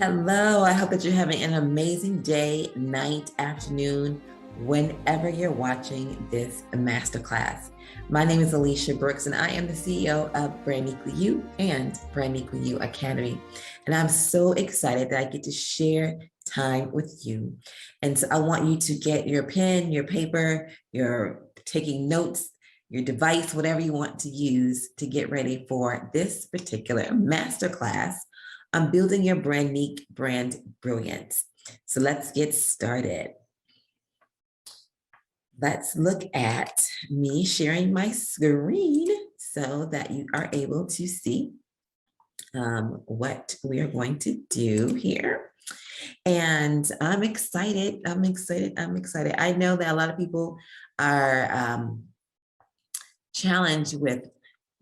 Hello, I hope that you're having an amazing day, night, afternoon, whenever you're watching this masterclass. My name is Alicia Brooks, and I am the CEO of Brand Equally You and Brand Equally You Academy. And I'm so excited that I get to share time with you. And so I want you to get your pen, your paper, your taking notes, your device, whatever you want to use to get ready for this particular masterclass. I'm building your brand unique brand brilliance. So let's get started. Let's look at me sharing my screen so that you are able to see what we are going to do here. And I'm excited. I know that a lot of people are challenged with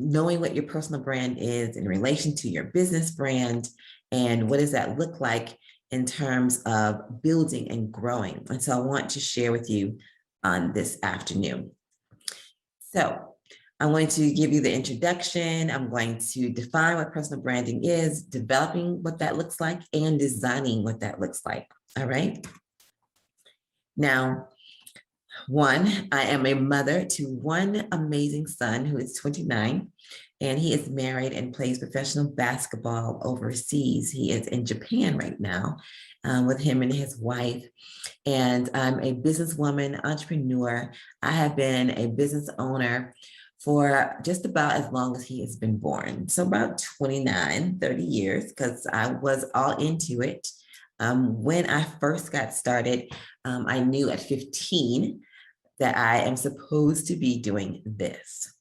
knowing what your personal brand is in relation to your business brand, and what does that look like in terms of building and growing. And so I want to share with you on this afternoon. So I'm going to give you the introduction. I'm going to define what personal branding is, developing what that looks like, and designing what that looks like. All right. Now, I am a mother to one amazing son who is 29, and he is married and plays professional basketball overseas. He is in Japan right now with him and his wife. And I'm a businesswoman, entrepreneur. I have been a business owner for just about as long as he has been born. So about 29, 30 years, because I was all into it. When I first got started, I knew at 15 that I am supposed to be doing this.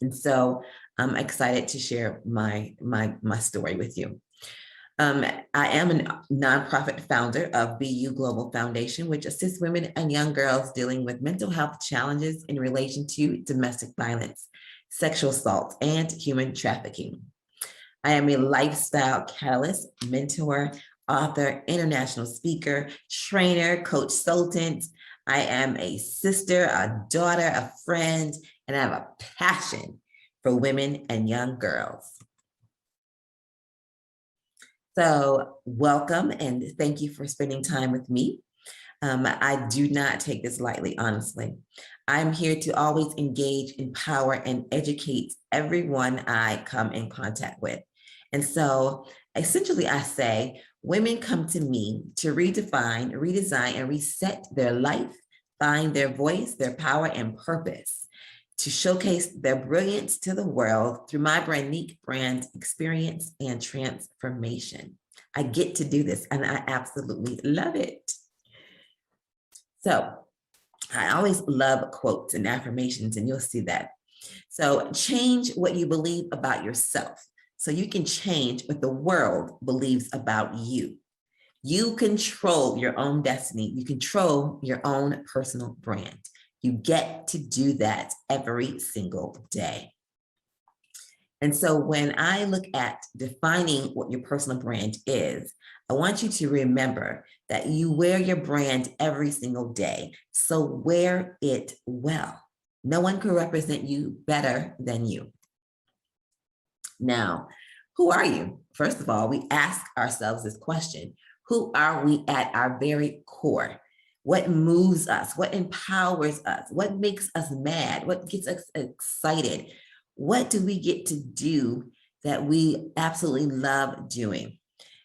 And so I'm excited to share my story with you. I am a nonprofit founder of BU Global Foundation, which assists women and young girls dealing with mental health challenges in relation to domestic violence, sexual assault, and human trafficking. I am a lifestyle catalyst, mentor, author, international speaker, trainer, coach, consultant. I am a sister, a daughter, a friend, and I have a passion for women and young girls. So welcome and thank you for spending time with me. I do not take this lightly, honestly. I'm here to always engage, empower, and educate everyone I come in contact with. And so essentially I say, women come to me to redefine, redesign, and reset their life, find their voice, their power, and purpose, to showcase their brilliance to the world through my brand unique brand experience and transformation. I get to do this and I absolutely love it. So I always love quotes and affirmations, and you'll see that. So change what you believe about yourself so you can change what the world believes about you. You control your own destiny. You control your own personal brand. You get to do that every single day. And so when I look at defining what your personal brand is, I want you to remember that you wear your brand every single day. So wear it well. No one can represent you better than you. Now, who are you? First of all, we ask ourselves this question: who are we at our very core? What moves us? What empowers us? What makes us mad? What gets us excited? What do we get to do that we absolutely love doing?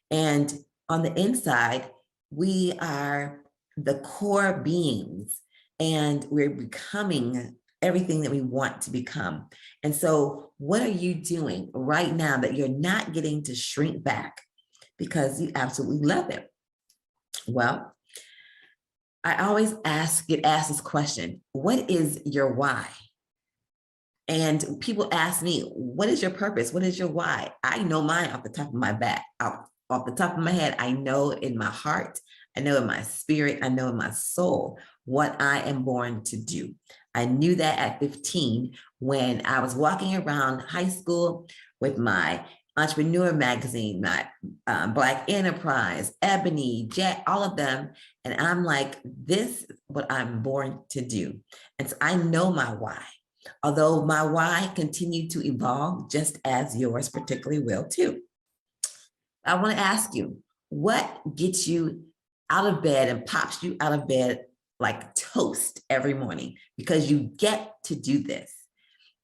And on the inside, we are the core beings, and we're becoming everything that we want to become. And so what are you doing right now that you're not getting to shrink back because you absolutely love it? Well, I always get asked this question: what is your why? And people ask me, what is your purpose? What is your why? I know mine off the top of my back, off the top of my head. I know in my heart, I know in my spirit, I know in my soul what I am born to do. I knew that at 15 when I was walking around high school with my entrepreneur magazine, my Black Enterprise, Ebony, Jet, all of them. And I'm like, this is what I'm born to do. And so I know my why. Although my why continued to evolve, just as yours particularly will too. I want to ask you, What gets you out of bed and pops you out of bed like toast every morning because you get to do this?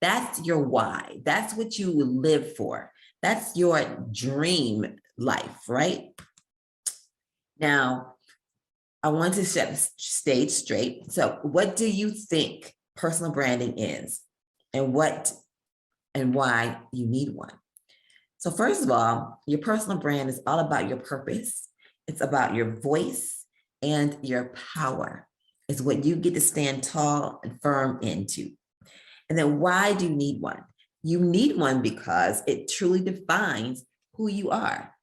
That's your why. That's what you live for. That's your dream life, right? Now, I want to set the stage straight. So, what do you think personal branding is, and what and why you need one? So, first of all, your personal brand is all about your purpose. It's about your voice and your power. It's what you get to stand tall and firm into. And then why do you need one? You need one because it truly defines who you are.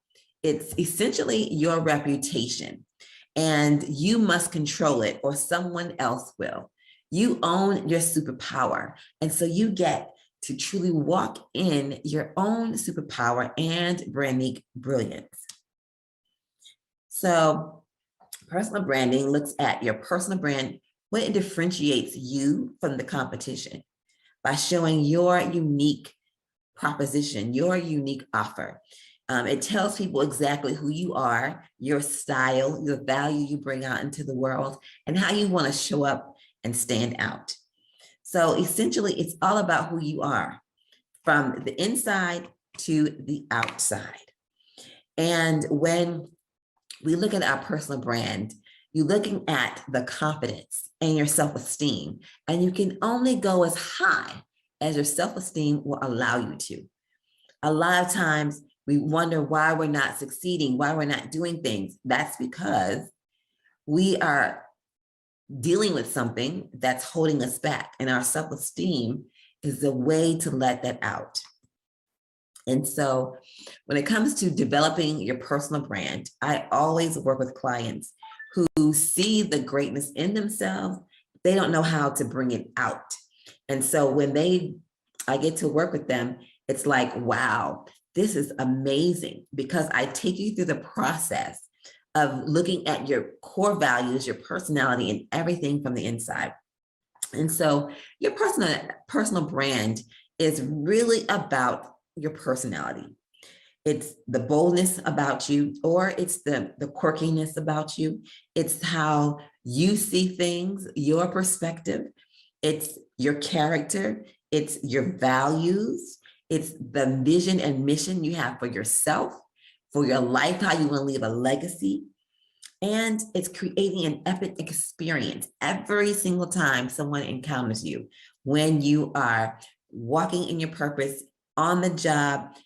It's essentially your reputation, and you must control it or someone else will. You own your superpower. And so you get to truly walk in your own superpower and branding brilliance. So personal branding looks at your personal brand, what it differentiates you from the competition by showing your unique proposition, your unique offer. It tells people exactly who you are, your style, your value you bring out into the world, and how you want to show up and stand out. So essentially, it's all about who you are from the inside to the outside. And when we look at our personal brand, you're looking at the confidence and your self-esteem, and you can only go as high as your self-esteem will allow you to. A lot of times we wonder why we're not succeeding, why we're not doing things. That's because we are dealing with something that's holding us back, and our self-esteem is the way to let that out. And so when it comes to developing your personal brand, I always work with clients who see the greatness in themselves. They don't know how to bring it out. And so when I get to work with them, it's like, wow, this is amazing, because I take you through the process of looking at your core values, your personality, and everything from the inside. And so your personal brand is really about your personality. It's the boldness about you, or it's the quirkiness about you. It's how you see things, your perspective. It's your character. It's your values. It's the vision and mission you have for yourself, for your life, how you want to leave a legacy. And it's creating an epic experience every single time someone encounters you, when you are walking in your purpose, on the job,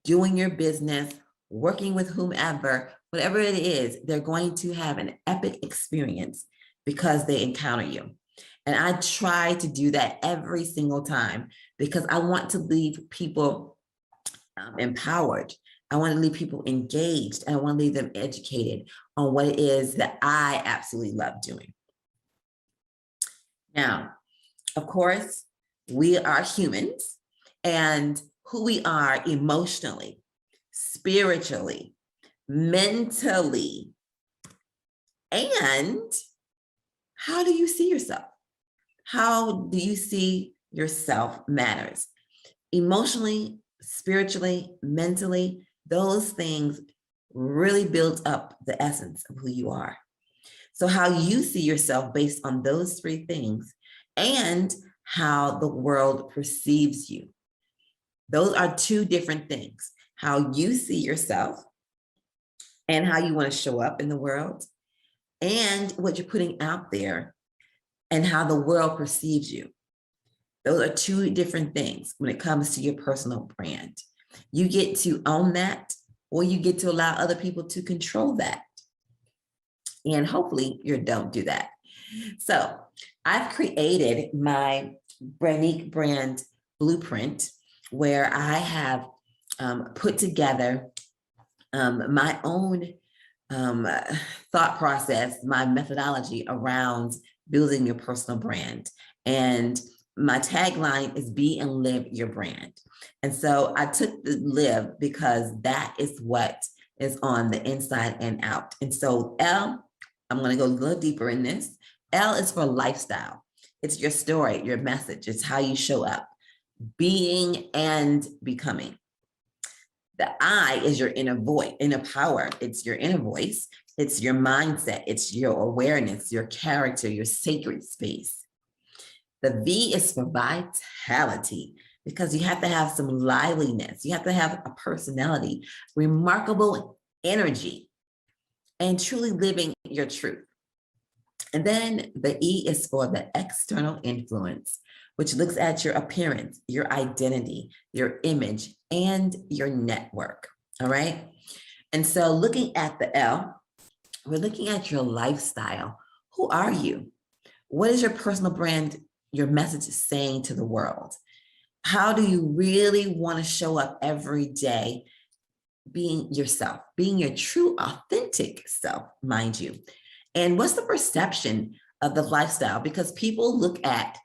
doing your business, working with whomever, whatever it is, they're going to have an epic experience because they encounter you. And I try to do that every single time, because I want to leave people empowered. I want to leave people engaged, and I want to leave them educated on what it is that I absolutely love doing. Now, of course, we are humans, and who we are emotionally, spiritually, mentally, and how do you see yourself? How do you see yourself matters. Emotionally, spiritually, mentally, those things really build up the essence of who you are. So how you see yourself based on those three things, and how the world perceives you. Those are two different things. How you see yourself and how you want to show up in the world, and what you're putting out there and how the world perceives you. Those are two different things when it comes to your personal brand. You get to own that, or you get to allow other people to control that. And hopefully you don't do that. So I've created my unique brand blueprint, where I have put together my own thought process, my methodology around building your personal brand. And my tagline is be and live your brand. And so I took the live because that is what is on the inside and out. And so L, I'm going to go a little deeper in this. L is for lifestyle. It's your story, your message. It's how you show up, being and becoming. The I is your inner power. It's your inner voice. It's your mindset. It's your awareness, your character, your sacred space. The V is for vitality, because you have to have some liveliness. You have to have a personality, remarkable energy, and truly living your truth. And then the E is for the external influence, which looks at your appearance, your identity, your image, and your network. All right. And so looking at the L, we're looking at your lifestyle. Who are you? What is your personal brand, your message is saying to the world? How do you really want to show up every day being yourself, being your true, authentic self, mind you? And what's the perception of the lifestyle? Because people look at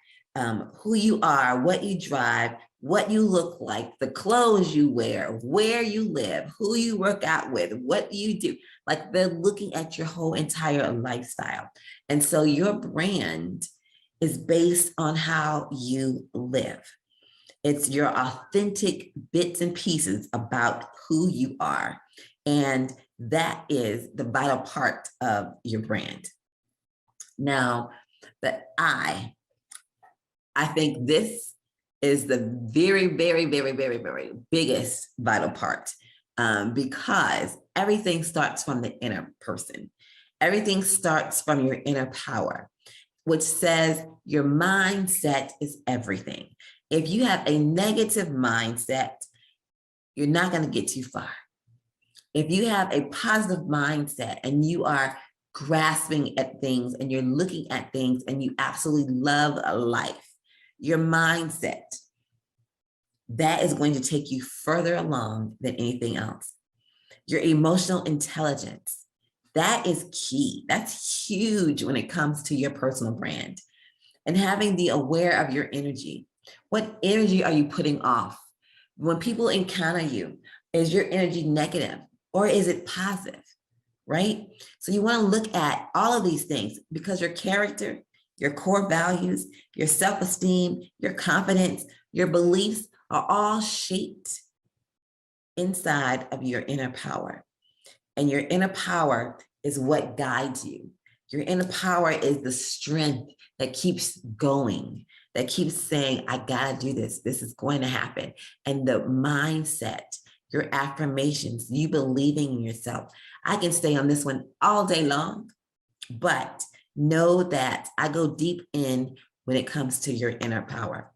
who you are, what you drive, what you look like, the clothes you wear, where you live, who you work out with, what you do. Like, they're looking at your whole entire lifestyle. And so your brand is based on how you live. It's your authentic bits and pieces about who you are. And that is the vital part of your brand. Now, the I think this is the very, very, very, very, very biggest vital part, because everything starts from the inner person. Everything starts from your inner power, which says your mindset is everything. If you have a negative mindset, you're not going to get too far. If you have a positive mindset and you are grasping at things and you're looking at things and you absolutely love life, your mindset, that is going to take you further along than anything else. Your emotional intelligence, that is key. That's huge when it comes to your personal brand. And having the aware of your energy. What energy are you putting off? When people encounter you, is your energy negative or is it positive, right? So you want to look at all of these things, because your character, your core values, your self-esteem, your confidence, your beliefs are all shaped inside of your inner power. And your inner power is what guides you. Your inner power is the strength that keeps going, that keeps saying, I gotta do this. This is going to happen. And the mindset, your affirmations, you believing in yourself. I can stay on this one all day long, but know that I go deep in when it comes to your inner power.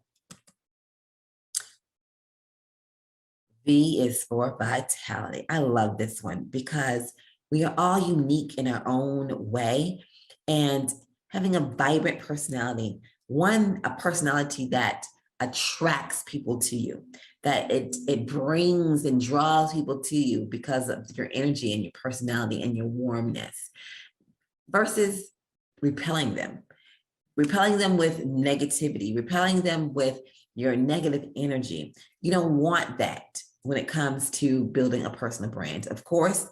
V is for vitality. I love this one because we are all unique in our own way, and having a vibrant personality, a personality that attracts people to you, that it brings and draws people to you because of your energy and your personality and your warmness, versus repelling them with negativity, repelling them with your negative energy. You don't want that when it comes to building a personal brand. Of course,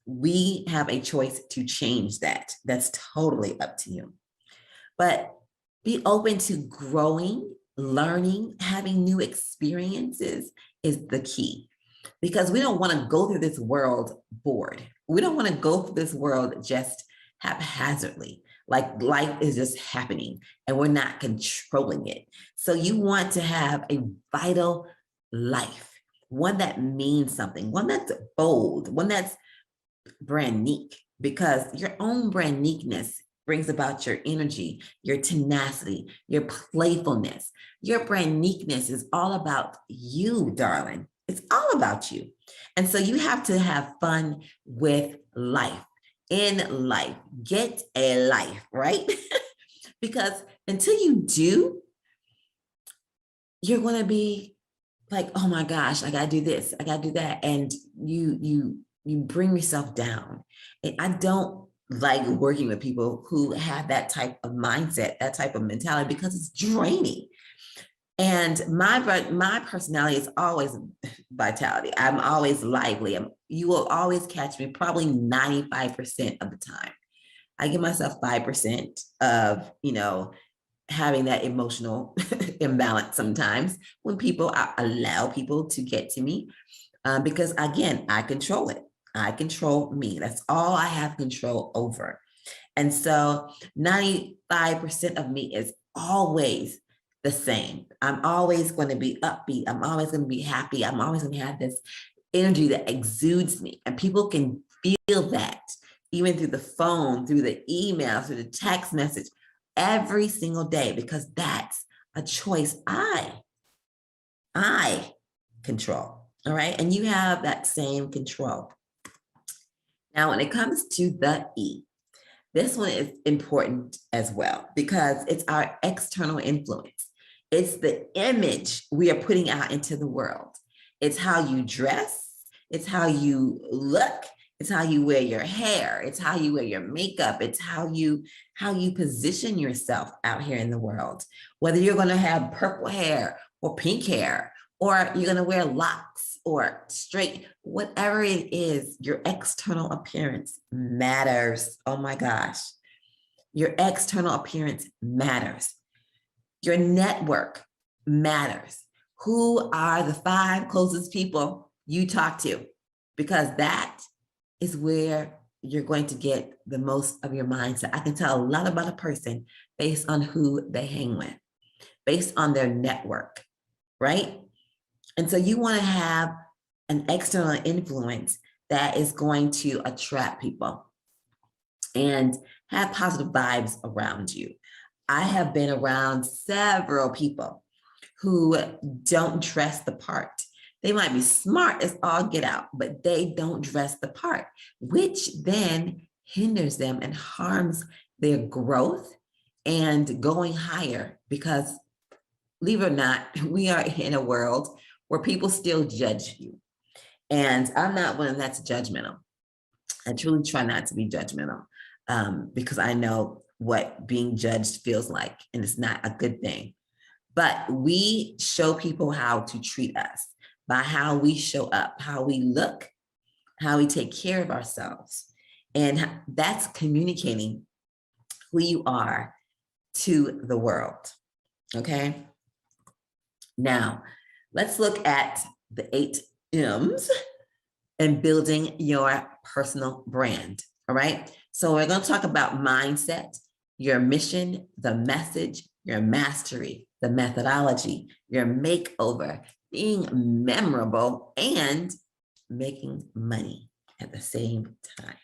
we have a choice to change that. That's totally up to you. But be open to growing, learning, having new experiences is the key. Because we don't want to go through this world bored. We don't want to go through this world just haphazardly, like life is just happening and we're not controlling it. So you want to have a vital life, one that means something, one that's bold, one that's brand unique, because your own brand uniqueness brings about your energy, your tenacity, your playfulness. Your brand uniqueness is all about you, darling. It's all about you. And so you have to have fun with life. In life, get a life, right? Because until you do, you're going to be like, oh my gosh, I got to do this, I got to do that. And you bring yourself down. And I don't like working with people who have that type of mindset, that type of mentality, because it's draining. And my personality is always vitality. I'm always lively. You will always catch me probably 95% of the time. I give myself 5% of, having that emotional imbalance sometimes when I allow people to get to me. because again, I control it. I control me. That's all I have control over. And so 95% of me is always the same. I'm always going to be upbeat. I'm always going to be happy. I'm always going to have this energy that exudes me. And people can feel that even through the phone, through the email, through the text message, every single day, because that's a choice I control. All right. And you have that same control. Now, when it comes to the E, this one is important as well because it's our external influence. It's the image we are putting out into the world. It's how you dress. It's how you look. It's how you wear your hair. It's how you wear your makeup. It's how you position yourself out here in the world. Whether you're going to have purple hair or pink hair, or you're going to wear locks or straight, whatever it is, your external appearance matters. Oh my gosh. Your external appearance matters. Your network matters. Who are the 5 closest people you talk to? Because that is where you're going to get the most of your mindset. I can tell a lot about a person based on who they hang with, based on their network, right? And so you want to have an external influence that is going to attract people and have positive vibes around you. I have been around several people who don't dress the part. They might be smart as all get out, but they don't dress the part, which then hinders them and harms their growth and going higher because, believe it or not, we are in a world where people still judge you. And I'm not one that's judgmental. I truly try not to be judgmental because I know what being judged feels like, and it's not a good thing. But we show people how to treat us by how we show up, how we look, how we take care of ourselves. And that's communicating who you are to the world, okay? Now, let's look at the 8 M's and building your personal brand, all right? So we're gonna talk about mindset, your mission, the message, your mastery, the methodology, your makeover, being memorable, and making money at the same time.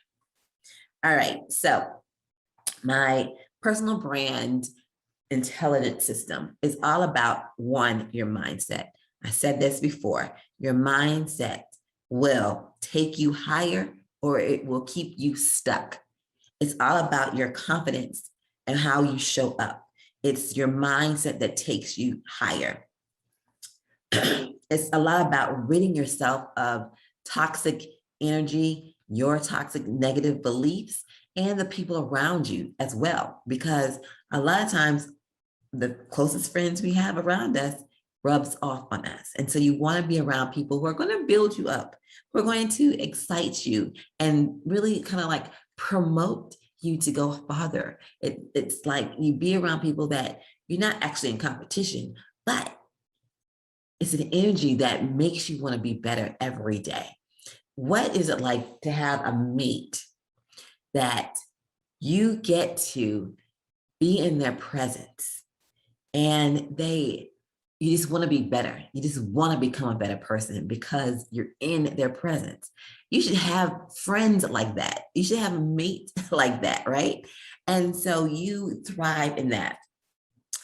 All right, so my personal brand intelligence system is all about, 1, your mindset. I said this before, your mindset will take you higher or it will keep you stuck. It's all about your confidence and how you show up. It's your mindset that takes you higher. It's a lot about ridding yourself of toxic energy, your toxic negative beliefs, and the people around you as well. Because a lot of times, the closest friends we have around us rubs off on us. And so you want to be around people who are going to build you up, who are going to excite you and really kind of like promote you to go farther. It's like you be around people that you're not actually in competition, but it's an energy that makes you want to be better every day. What is it like to have a mate that you get to be in their presence and you just want to be better. You just want to become a better person because you're in their presence. You should have friends like that. You should have a mate like that, right? And so you thrive in that.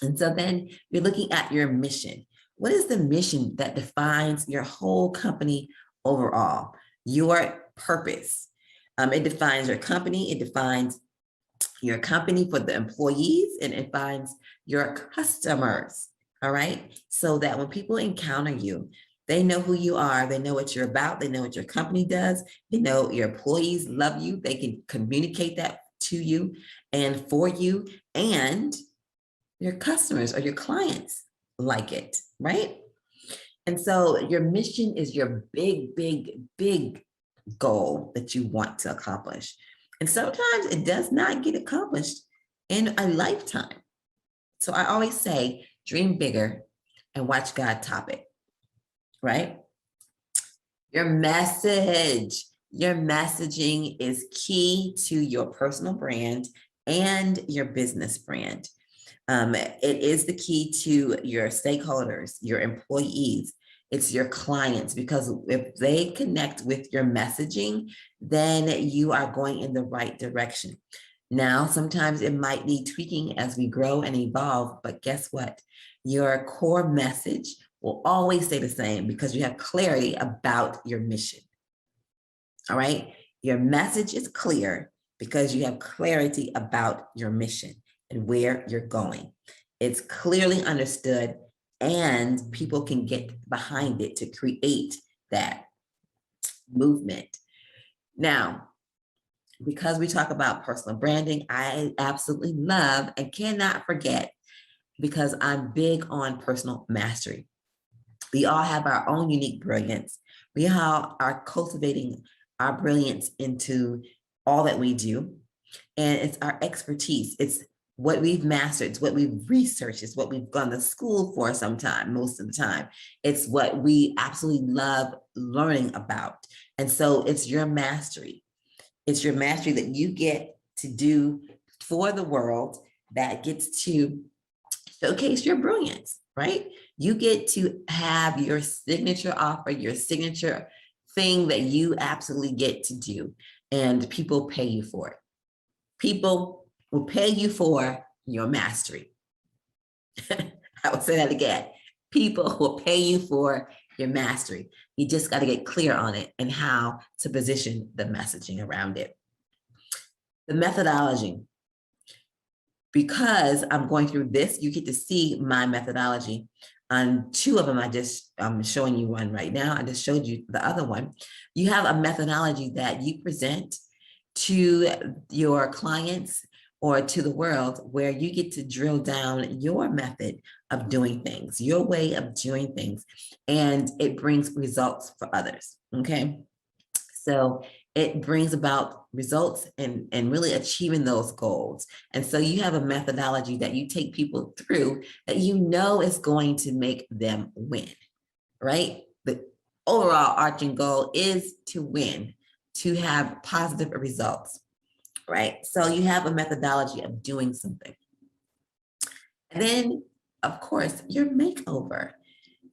And so then you're looking at your mission. What is the mission that defines your whole company overall? Your purpose. It defines your company. It defines your company for the employees, and it defines your customers. All right. So that when people encounter you, they know who you are. They know what you're about. They know what your company does. They know your employees love you. They can communicate that to you and for you, and your customers or your clients like it, right? And so your mission is your big, big, big goal that you want to accomplish. And sometimes it does not get accomplished in a lifetime. So I always say, dream bigger and watch God top it, right? Your message, your messaging is key to your personal brand and your business brand. It is the key to your stakeholders, your employees, it's your clients, because if they connect with your messaging, then you are going in the right direction. Now, sometimes it might need tweaking as we grow and evolve, but guess what? Your core message will always stay the same because you have clarity about your mission. All right. Your message is clear because you have clarity about your mission and where you're going. It's clearly understood and people can get behind it to create that movement. Now, because we talk about personal branding, I absolutely love and cannot forget, because I'm big on personal mastery. We all have our own unique brilliance. We all are cultivating our brilliance into all that we do. And it's our expertise. It's what we've mastered. It's what we've researched. It's what we've gone to school for sometime, most of the time. It's what we absolutely love learning about. And so it's your mastery. It's your mastery that you get to do for the world that gets to showcase your brilliance, right? You get to have your signature offer, your signature thing that you absolutely get to do, and people pay you for it. People will pay you for your mastery. I will say that again. People will pay you for your mastery. You just got to get clear on it and how to position the messaging around it. The methodology. Because I'm going through this, you get to see my methodology. On two of them, I'm showing you one right now. I just showed you the other one. You have a methodology that you present to your clients or to the world, where you get to drill down your method of doing things, your way of doing things, and it brings results for others, okay? So it brings about results and really achieving those goals. And so you have a methodology that you take people through that you know is going to make them win, right? The overall arching goal is to win, to have positive results, right? So you have a methodology of doing something. And then, of course, your makeover.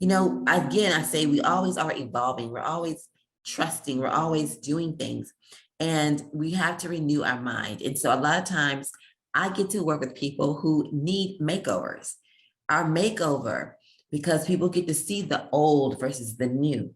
You know, again, I say we always are evolving. We're always trusting. We're always doing things. And we have to renew our mind. And so a lot of times I get to work with people who need makeovers. Our makeover, because people get to see the old versus the new.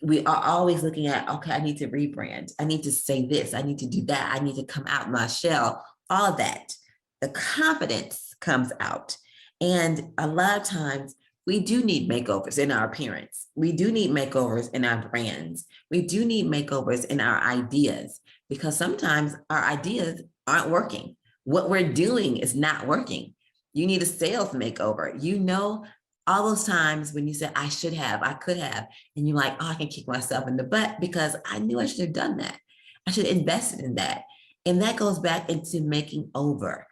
We are always looking at, okay, I need to rebrand. I need to say this. I need to do that. I need to come out my shell. All of that. The confidence comes out. And a lot of times we do need makeovers in our appearance. We do need makeovers in our brands. We do need makeovers in our ideas, because sometimes our ideas aren't working. What we're doing is not working. You need a sales makeover. You know, all those times when you said, I should have, I could have, and you're like, oh, I can kick myself in the butt because I knew I should have done that. I should have invested in that. And that goes back into making over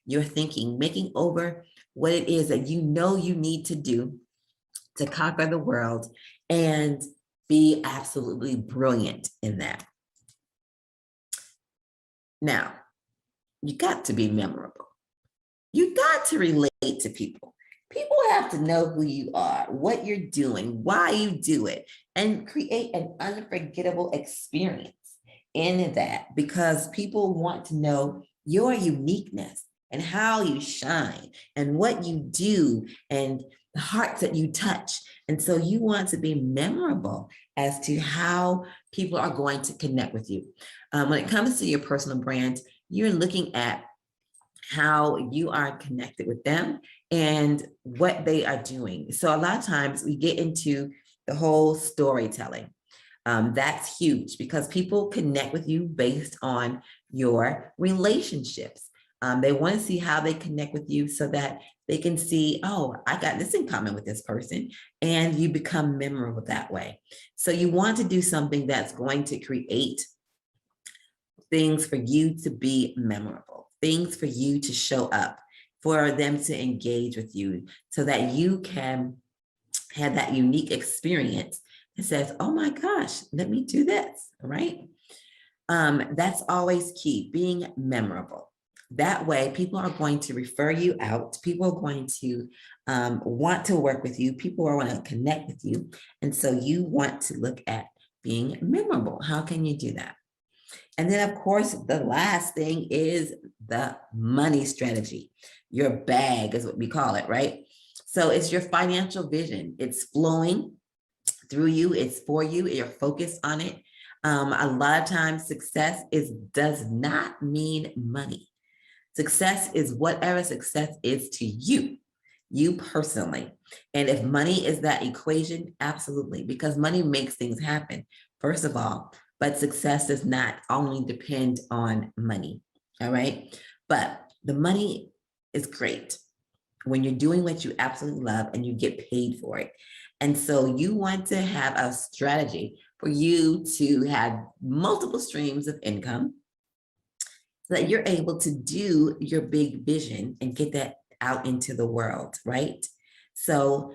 your thinking, making over what it is that you know you need to do to conquer the world and be absolutely brilliant in that. Now, you got to be memorable. You got to relate to people. People have to know who you are, what you're doing, why you do it, and create an unforgettable experience in that, because people want to know your uniqueness and how you shine and what you do and the hearts that you touch. And so you want to be memorable as to how people are going to connect with you. When it comes to your personal brand, you're looking at how you are connected with them and what they are doing. So a lot of times we get into the whole storytelling. That's huge because people connect with you based on your relationships. They want to see how they connect with you so that they can see, oh, I got this in common with this person, and you become memorable that way. So you want to do something that's going to create things for you to be memorable, things for you to show up, for them to engage with you so that you can have that unique experience It says, oh my gosh, let me do this, right? That's always key, being memorable. That way, people are going to refer you out. People are going to want to work with you. People are want to connect with you. And so you want to look at being memorable. How can you do that? And then, of course, the last thing is the money strategy. Your bag is what we call it, right? So it's your financial vision. It's flowing through you. It's for you. You're focused on it. A lot of times success does not mean money. Success is whatever success is to you personally. And if money is that equation, absolutely, because money makes things happen, first of all, but success does not only depend on money, all right? But the money is great when you're doing what you absolutely love and you get paid for it. And so you want to have a strategy for you to have multiple streams of income so that you're able to do your big vision and get that out into the world, right? So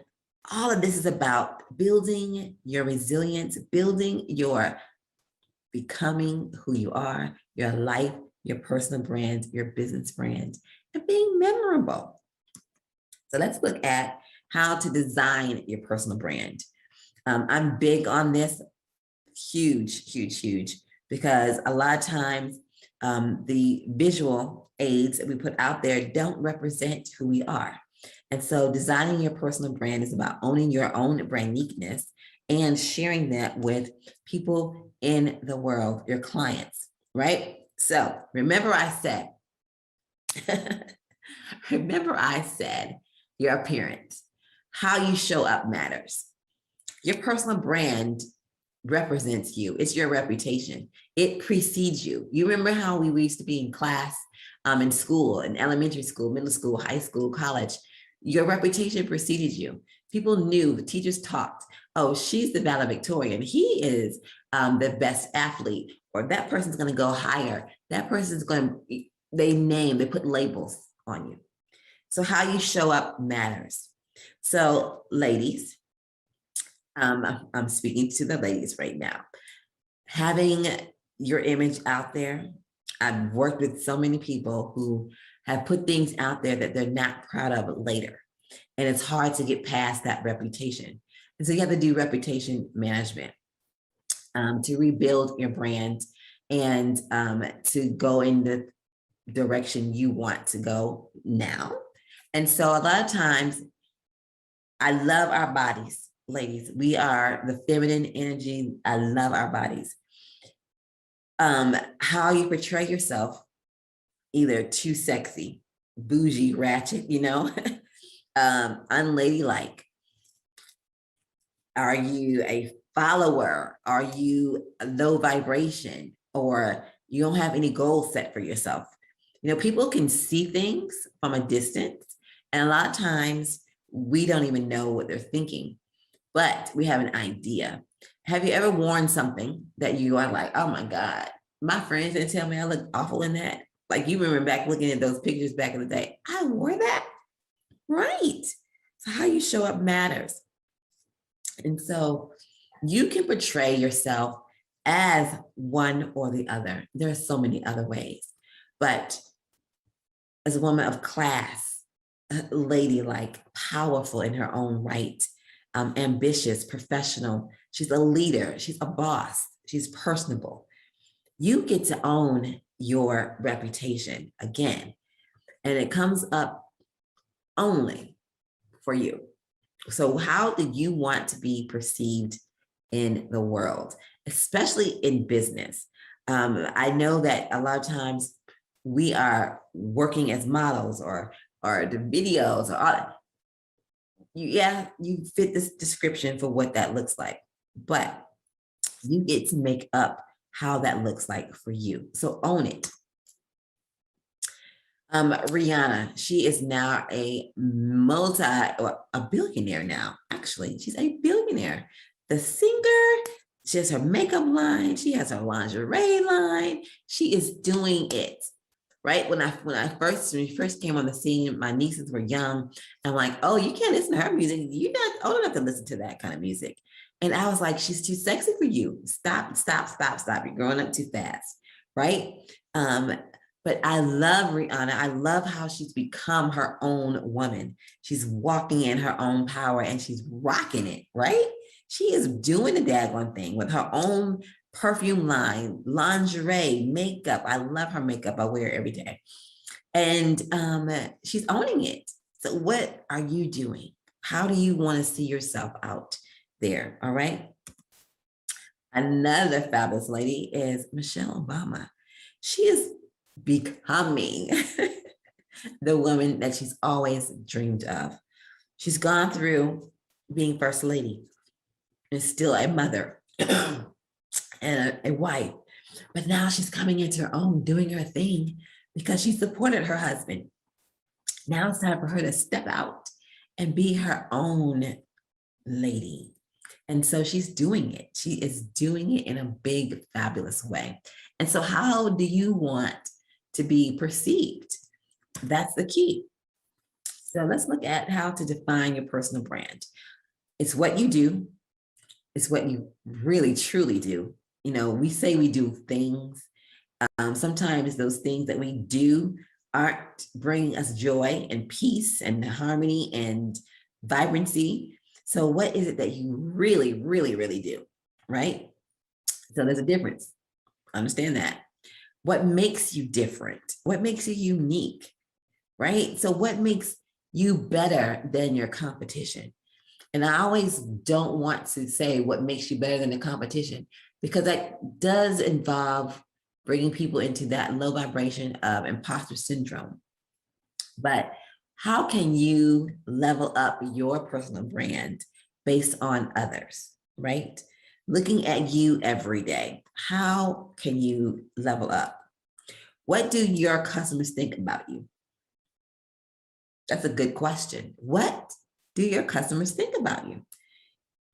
all of this is about building your resilience, building your becoming who you are, your life, your personal brand, your business brand, and being memorable. So let's look at how to design your personal brand. I'm big on this, huge, because a lot of times the visual aids that we put out there don't represent who we are. And so designing your personal brand is about owning your own brand uniqueness and sharing that with people in the world, your clients, right? So remember I said, your appearance, how you show up matters. Your personal brand represents you. It's your reputation. It precedes you. You remember how we used to be in class, in school, in elementary school, middle school, high school, college. Your reputation preceded you. People knew, the teachers talked, oh, she's the valedictorian. He is the best athlete, or that person's going to go higher. That person's going to, they put labels on you. So how you show up matters. So ladies, I'm speaking to the ladies right now. Having your image out there, I've worked with so many people who have put things out there that they're not proud of later. And it's hard to get past that reputation. And so you have to do reputation management to rebuild your brand and to go in the direction you want to go now. And so a lot of times, I love our bodies, ladies. We are the feminine energy. I love our bodies. How you portray yourself, either too sexy, bougie, ratchet, unladylike. Are you a follower? Are you a low vibration? Or you don't have any goals set for yourself? People can see things from a distance, and a lot of times we don't even know what they're thinking, but we have an idea. Have you ever worn something that you are like, oh my God, my friends didn't tell me I look awful in that? Like, you remember back looking at those pictures back in the day, I wore that, right? So how you show up matters. And so you can portray yourself as one or the other. There are so many other ways, but as a woman of class, ladylike, powerful in her own right, ambitious, professional. She's a leader. She's a boss. She's personable. You get to own your reputation again, and it comes up only for you. So how do you want to be perceived in the world, especially in business? I know that a lot of times we are working as models or the videos or all. You fit this description for what that looks like, but you get to make up how that looks like for you. So own it. Rihanna, she is now a billionaire now. Actually, she's a billionaire. The singer, she has her makeup line. She has her lingerie line. She is doing it. Right? When we first came on the scene, my nieces were young. I'm like, oh, you can't listen to her music. You're not old enough to listen to that kind of music. And I was like, she's too sexy for you. Stop, stop, stop, stop. You're growing up too fast, right? Um, but I love Rihanna. I love how she's become her own woman. She's walking in her own power and she's rocking it, right? She is doing the daggone thing with her own perfume line, lingerie, makeup. I love her makeup. I wear it every day. And she's owning it. So what are you doing? How do you want to see yourself out there? All right. Another fabulous lady is Michelle Obama. She is becoming the woman that she's always dreamed of. She's gone through being first lady and still a mother and a wife, but now she's coming into her own, doing her thing because she supported her husband. Now it's time for her to step out and be her own lady. And so she's doing it. She is doing it in a big, fabulous way. And so how do you want to be perceived? That's the key. So let's look at how to define your personal brand. It's what you do. It's what you really, truly do. You know, we say we do things. Sometimes those things that we do aren't bringing us joy and peace and harmony and vibrancy. So what is it that you really, really, really do, right? So there's a difference. Understand that. What makes you different? What makes you unique, right? So what makes you better than your competition? And I always don't want to say what makes you better than the competition, because that does involve bringing people into that low vibration of imposter syndrome. But how can you level up your personal brand based on others, right? Looking at you every day, how can you level up? What do your customers think about you? That's a good question. What do your customers think about you?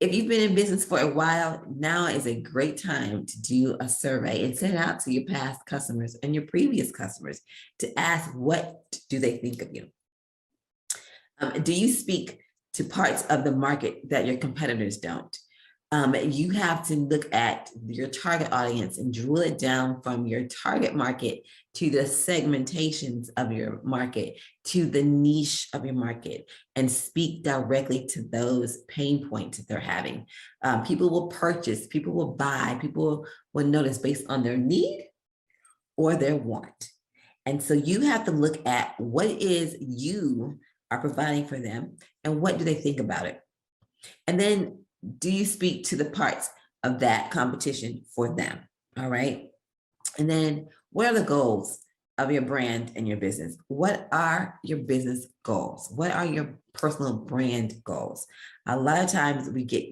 If you've been in business for a while, now is a great time to do a survey and send it out to your past customers and your previous customers to ask, what do they think of you? Do you speak to parts of the market that your competitors don't? You have to look at your target audience and drill it down from your target market to the segmentations of your market, to the niche of your market, and speak directly to those pain points that they're having. People will purchase, people will buy, people will notice based on their need or their want. And so you have to look at what it is you are providing for them and what do they think about it. And then do you speak to the parts of that competition for them? All right. And then what are the goals of your brand and your business? What are your business goals? What are your personal brand goals? A lot of times we get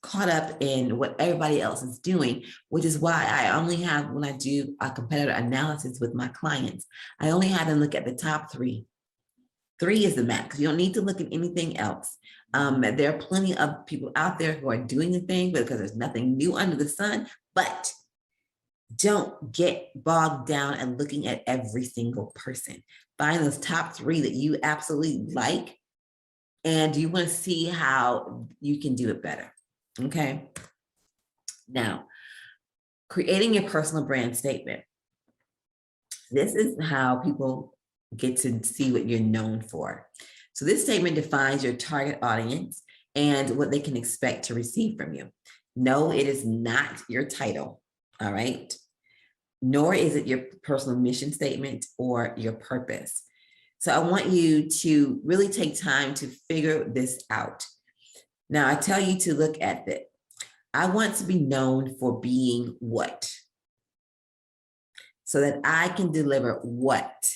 caught up in what everybody else is doing, which is why I only have, when I do a competitor analysis with my clients, I only have them look at the top three. 3 is the max. You don't need to look at anything else. There are plenty of people out there who are doing the thing because there's nothing new under the sun, but don't get bogged down and looking at every single person. Find those top 3 that you absolutely like, and you want to see how you can do it better. Okay. Now, creating your personal brand statement. This is how people get to see what you're known for. So this statement defines your target audience and what they can expect to receive from you. No, it is not your title, all right? Nor is it your personal mission statement or your purpose. So I want you to really take time to figure this out. Now, I tell you to look at it. I want to be known for being what? So that I can deliver what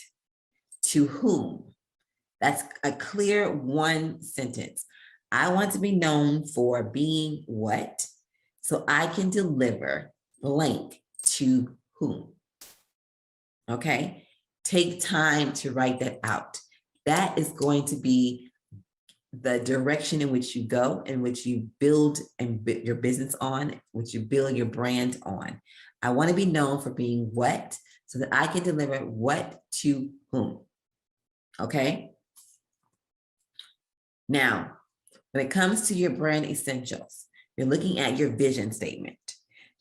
to whom? That's a clear one sentence. I want to be known for being what? So I can deliver blank to whom? Okay, take time to write that out. That is going to be the direction in which you go, in which you build your business on, which you build your brand on. I want to be known for being what, so that I can deliver what to whom. Okay. Now, when it comes to your brand essentials, You're looking at your vision statement.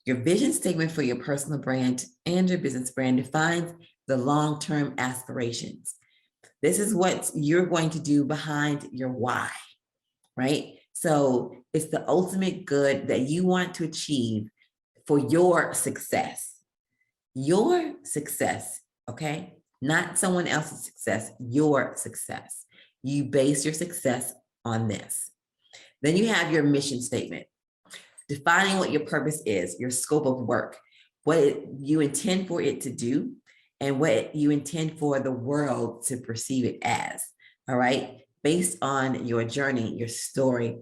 Your vision statement for your personal brand and your business brand defines the long-term aspirations. This is what you're going to do behind your why, right? So it's the ultimate good that you want to achieve for your success. Your success, okay? Not someone else's success, your success. You base your success on this. Then you have your mission statement, defining what your purpose is, your scope of work, what you intend for it to do, and what you intend for the world to perceive it as, all right? Based on your journey, your story,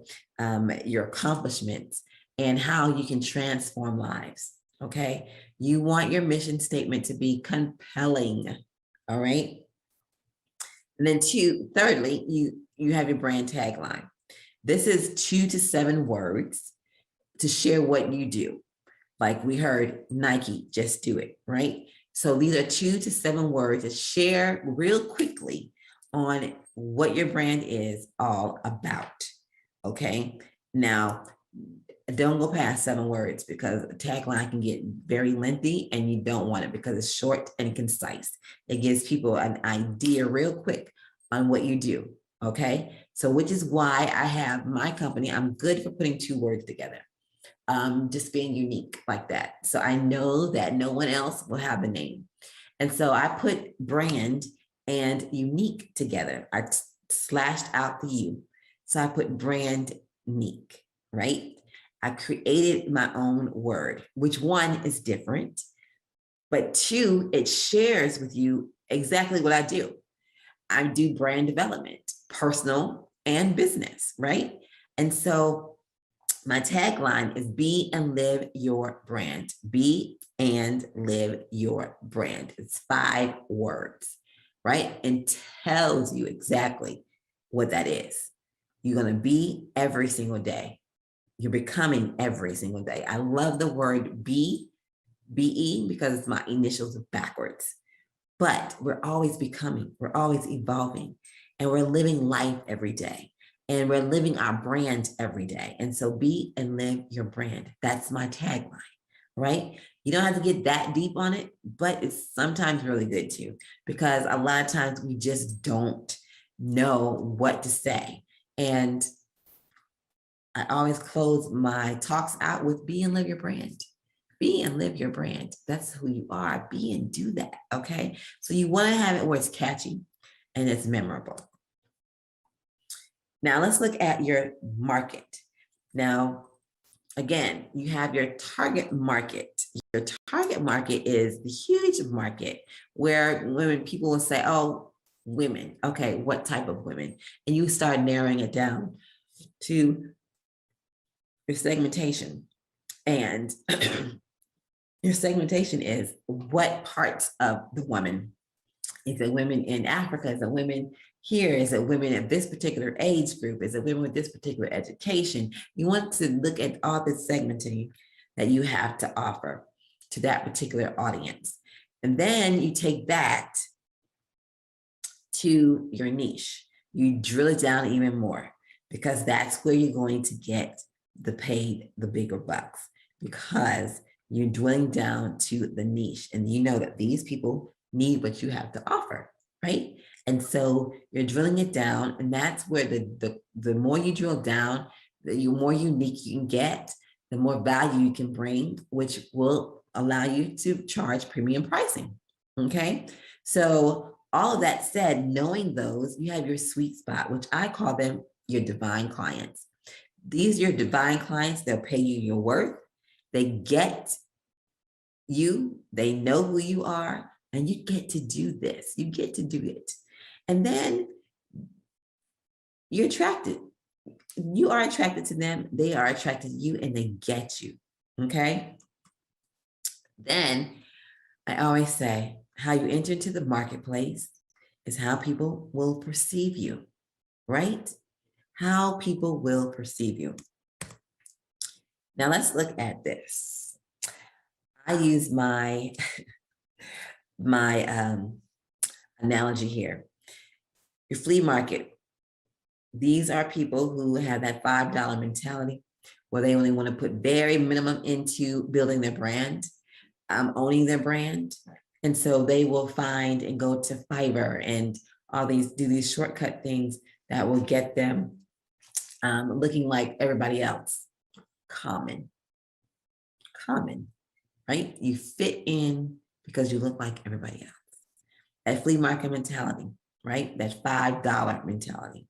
your accomplishments, and how you can transform lives, okay? You want your mission statement to be compelling, all right? And then thirdly, you have your brand tagline. This is 2 to 7 words to share what you do. Like we heard Nike, just do it, right? So these are 2 to 7 words to share real quickly on what your brand is all about, okay? Now, don't go past 7 words because a tagline can get very lengthy and you don't want it because it's short and concise. It gives people an idea real quick on what you do, okay? So which is why I have my company, I'm good for putting 2 words together. Just being unique like that. So I know that no one else will have the name. And so I put brand and unique together. I slashed out the U. So I put brand unique, right? I created my own word, which 1 is different, but 2, it shares with you exactly what I do. I do brand development, personal and business, right? And so my tagline is be and live your brand. Be and live your brand. It's 5 words, right? And tells you exactly what that is. You're going to be every single day. You're becoming every single day. I love the word be, B-E, because it's my initials backwards. But we're always becoming, we're always evolving, and we're living life every day. And we're living our brand every day. And so be and live your brand. That's my tagline, right? You don't have to get that deep on it, but it's sometimes really good too, because a lot of times we just don't know what to say. And I always close my talks out with be and live your brand. Be and live your brand. That's who you are. Be and do that, okay? So you want to have it where it's catchy and it's memorable. Now let's look at your market. Now, again, you have your target market. Your target market is the huge market where women, people will say, oh, women. Okay, what type of women? And you start narrowing it down to your segmentation. And your segmentation is what parts of the woman. Is it women in Africa? Is it women here? Is it women at this particular age group? Is it women with this particular education? You want to look at all the segmenting that you have to offer to that particular audience. And then you take that to your niche. You drill it down even more because that's where you're going to get the bigger bucks, because you're drilling down to the niche and you know that these people need what you have to offer, right? And so you're drilling it down, and that's where the more you drill down, the more unique you can get, the more value you can bring, which will allow you to charge premium pricing, okay? So all of that said, knowing those, you have your sweet spot, which I call them your divine clients. These are your divine clients. They'll pay you your worth. They get you, they know who you are, and you get to do this. You get to do it. And then you're attracted. You are attracted to them. They are attracted to you, and they get you. Okay? Then I always say, how you enter into the marketplace is how people will perceive you, right? How people will perceive you. Now let's look at this. I use my analogy here. Your flea market. These are people who have that $5 mentality where they only want to put very minimum into building their brand, owning their brand. And so they will find and go to Fiverr and do these shortcut things that will get them looking like everybody else. Common, right? You fit in because you look like everybody else. That flea market mentality, right? That $5 mentality.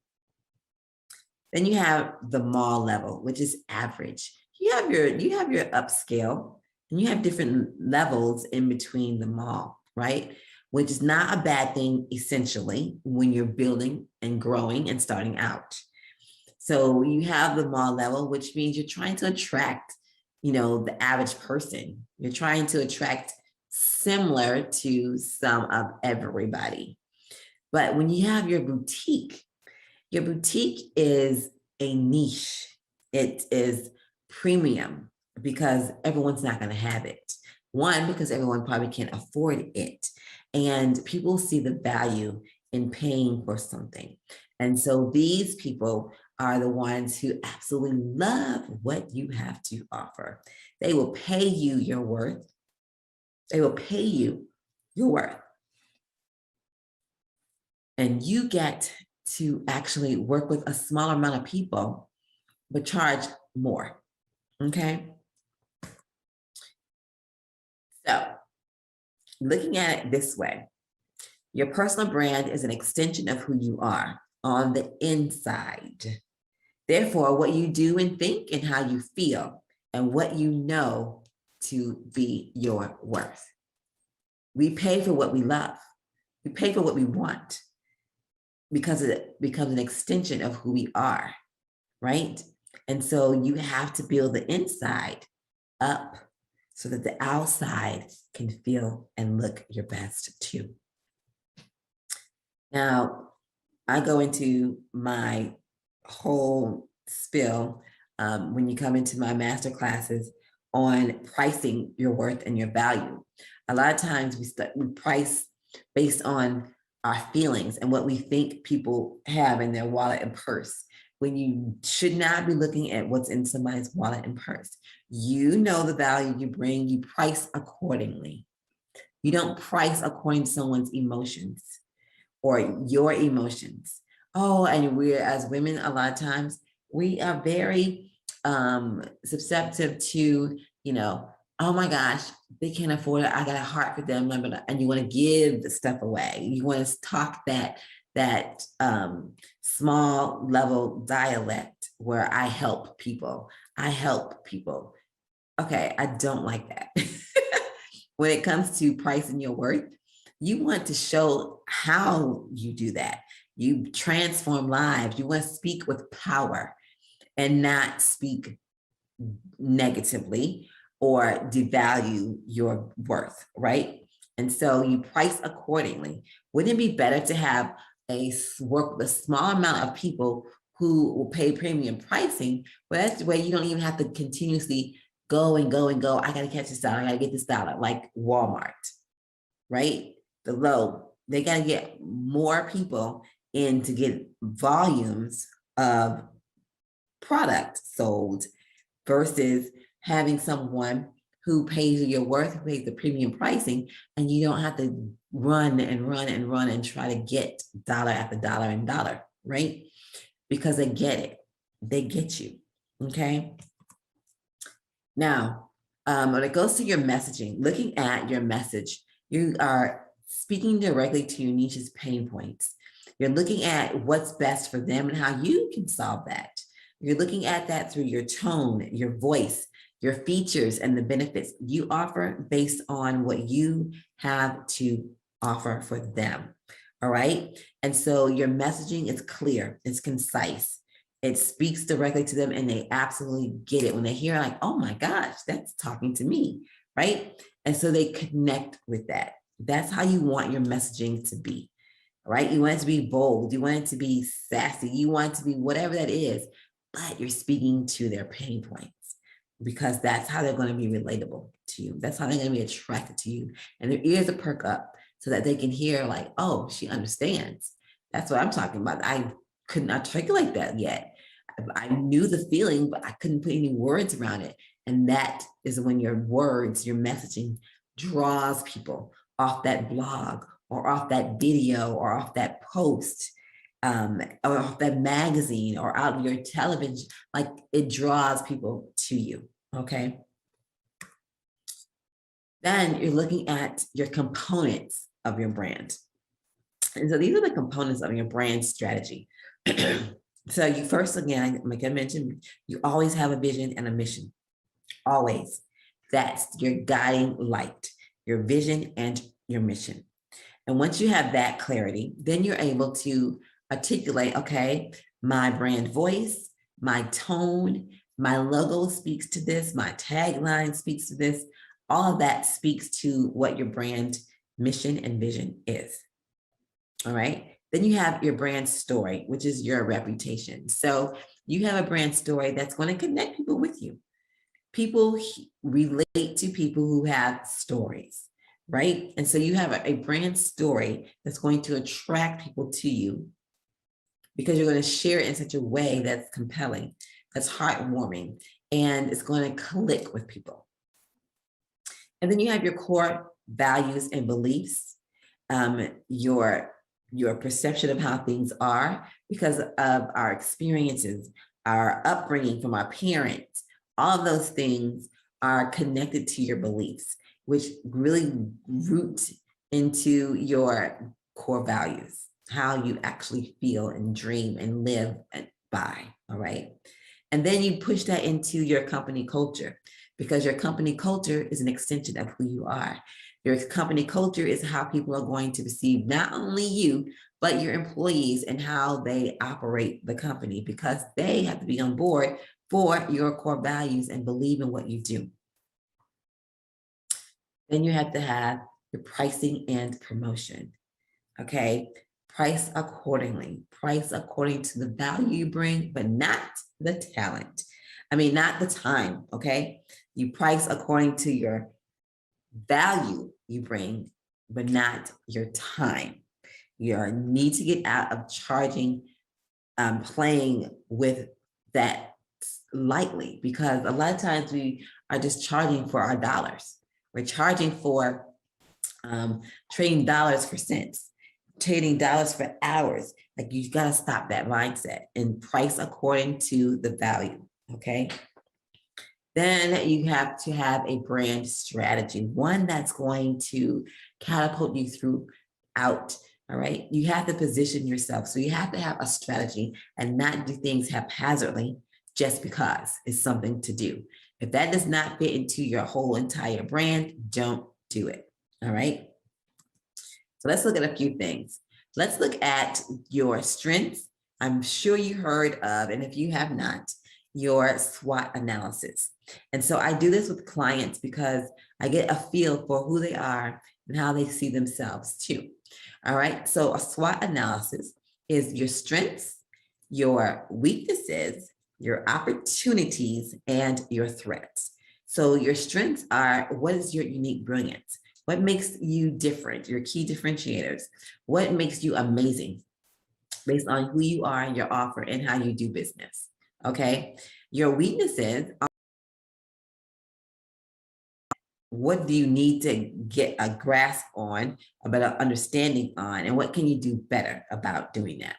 Then you have the mall level, which is average. You have your upscale, and you have different levels in between the mall, right? Which is not a bad thing, essentially, when you're building and growing and starting out. So you have the mall level, which means you're trying to attract, the average person. You're trying to attract similar to some of everybody. But when you have your boutique is a niche. It is premium because everyone's not going to have it. One, because everyone probably can't afford it. And people see the value in paying for something. And so these people are the ones who absolutely love what you have to offer. They will pay you your worth. They will pay you your worth. And you get to actually work with a smaller amount of people, but charge more, okay? So looking at it this way, your personal brand is an extension of who you are on the inside. Therefore, what you do and think and how you feel and what you know to be your worth. We pay for what we love. We pay for what we want because it becomes an extension of who we are, right? And so you have to build the inside up so that the outside can feel and look your best too. Now, I go into my whole spiel when you come into my master classes on pricing your worth and your value. A lot of times we price based on our feelings and what we think people have in their wallet and purse, when you should not be looking at what's in somebody's wallet and purse. You know the value you bring, you price accordingly. You don't price according to someone's emotions or your emotions. Oh, and we're, as women, a lot of times, we are very susceptible to, oh my gosh, they can't afford it. I got a heart for them, and you want to give the stuff away. You want to talk that small level dialect where I help people. Okay, I don't like that. When it comes to pricing your worth, you want to show how you do that. You transform lives. You want to speak with power and not speak negatively or devalue your worth, right? And so you price accordingly. Wouldn't it be better to have work with a small amount of people who will pay premium pricing? But that's the way you don't even have to continuously go and go and go. I got to catch this dollar. I got to get this dollar, like Walmart, right? They got to get more people in to get volumes of product sold versus having someone who pays you your worth, who pays the premium pricing, and you don't have to run and try to get dollar after dollar and dollar, right? Because they get it. They get you, okay? Now, when it goes to your messaging, looking at your message, you are speaking directly to your niche's pain points. You're looking at what's best for them and how you can solve that. You're looking at that through your tone, your voice, your features, and the benefits you offer based on what you have to offer for them. All right. And so your messaging is clear, it's concise, it speaks directly to them, and they absolutely get it when they hear, like, oh my gosh, that's talking to me. Right. And so they connect with that. That's how you want your messaging to be. Right. You want it to be bold. You want it to be sassy. You want it to be whatever that is, but you're speaking to their pain points because that's how they're going to be relatable to you. That's how they're going to be attracted to you. And their ears will perk up so that they can hear, like, oh, she understands. That's what I'm talking about. I couldn't articulate that yet. I knew the feeling, but I couldn't put any words around it. And that is when your words, your messaging draws people off that blog or off that video or off that post, or off that magazine or out of your television. Like, it draws people to you. Okay. Then you're looking at your components of your brand. And so these are the components of your brand strategy. So you first, again, like I mentioned, you always have a vision and a mission. Always. That's your guiding light, your vision and your mission. And once you have that clarity, then you're able to articulate, okay, my brand voice, my tone, my logo speaks to this, my tagline speaks to this. All of that speaks to what your brand mission and vision is. All right. Then you have your brand story, which is your reputation. So you have a brand story that's going to connect people with you. People relate to people who have stories, right? And so you have a brand story that's going to attract people to you because you're going to share it in such a way that's compelling, that's heartwarming, and it's going to click with people. And then you have your core values and beliefs, your perception of how things are because of our experiences, our upbringing from our parents. All of those things are connected to your beliefs, which really root into your core values, how you actually feel and dream and live by, all right? And then you push that into your company culture because your company culture is an extension of who you are. Your company culture is how people are going to perceive not only you, but your employees and how they operate the company because they have to be on board for your core values and believe in what you do. Then you have to have your pricing and promotion, okay? Price accordingly, price according to the value you bring, but not the talent. I mean, not the time, okay? You price according to your value you bring, but not your time. You need to get out of charging, playing with that lightly, because a lot of times we are just charging for our dollars. We're charging for trading dollars for cents, trading dollars for hours. Like, you got to stop that mindset and price according to the value, okay? Then you have to have a brand strategy, one that's going to catapult you throughout, all right? You have to position yourself. So you have to have a strategy and not do things haphazardly just because it's something to do. If that does not fit into your whole entire brand, don't do it, all right? So let's look at a few things. Let's look at your strengths. I'm sure you heard of, and if you have not, your SWOT analysis. And so I do this with clients because I get a feel for who they are and how they see themselves too. All right. So a SWOT analysis is your strengths, your weaknesses, your opportunities, and your threats. So your strengths are, what is your unique brilliance? What makes you different? Your key differentiators. What makes you amazing based on who you are and your offer and how you do business. Okay. Your weaknesses, what do you need to get a grasp on, a better understanding on, and what can you do better about doing that?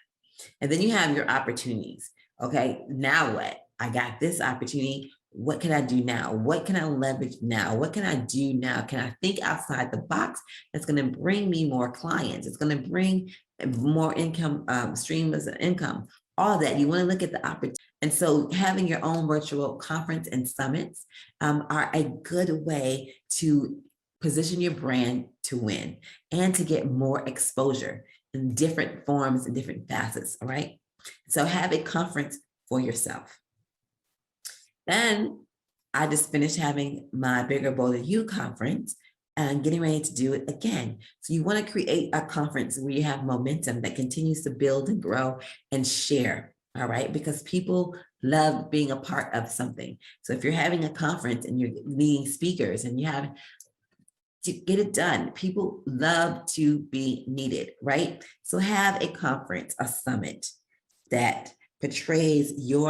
And then you have your opportunities. Okay, now what? I got this opportunity. What can I do now? What can I leverage now? What can I do now? Can I think outside the box that's going to bring me more clients? It's going to bring more income, streams of income, all that. You want to look at the opportunity. And so having your own virtual conference and summits are a good way to position your brand to win and to get more exposure in different forms and different facets, all right? So have a conference for yourself. Then I just finished having my Bigger Bolder You conference and getting ready to do it again. So you want to create a conference where you have momentum that continues to build and grow and share, all right? Because people love being a part of something. So if you're having a conference and you're needing speakers and you have to get it done, people love to be needed, right? So have a conference, a summit that portrays your